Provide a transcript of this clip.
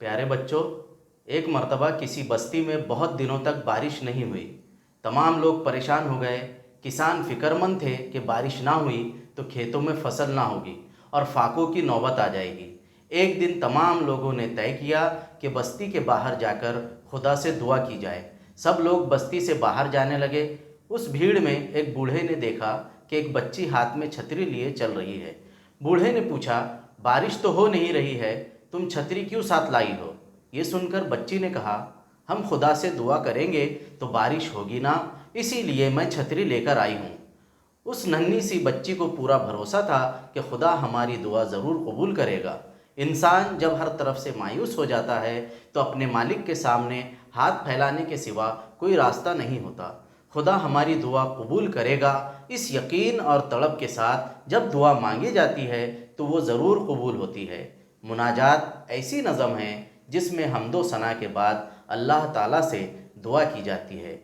پیارے بچوں، ایک مرتبہ کسی بستی میں بہت دنوں تک بارش نہیں ہوئی۔ تمام لوگ پریشان ہو گئے۔ کسان فکر مند تھے کہ بارش نہ ہوئی تو کھیتوں میں فصل نہ ہوگی اور فاقوں کی نوبت آ جائے گی۔ ایک دن تمام لوگوں نے طے کیا کہ بستی کے باہر جا کر خدا سے دعا کی جائے۔ سب لوگ بستی سے باہر جانے لگے۔ اس بھیڑ میں ایک بوڑھے نے دیکھا کہ ایک بچی ہاتھ میں چھتری لیے چل رہی ہے۔ بوڑھے نے پوچھا، بارش تو ہو نہیں رہی ہے، تم چھتری کیوں ساتھ لائی ہو؟ یہ سن کر بچی نے کہا، ہم خدا سے دعا کریں گے تو بارش ہوگی نا، اسی لیے میں چھتری لے کر آئی ہوں۔ اس ننھی سی بچی کو پورا بھروسہ تھا کہ خدا ہماری دعا ضرور قبول کرے گا۔ انسان جب ہر طرف سے مایوس ہو جاتا ہے تو اپنے مالک کے سامنے ہاتھ پھیلانے کے سوا کوئی راستہ نہیں ہوتا۔ خدا ہماری دعا قبول کرے گا، اس یقین اور طلب کے ساتھ جب دعا مانگی جاتی ہے تو وہ ضرور قبول ہوتی ہے۔ مناجات ایسی نظم ہے جس میں حمد و ثنا کے بعد اللہ تعالیٰ سے دعا کی جاتی ہے۔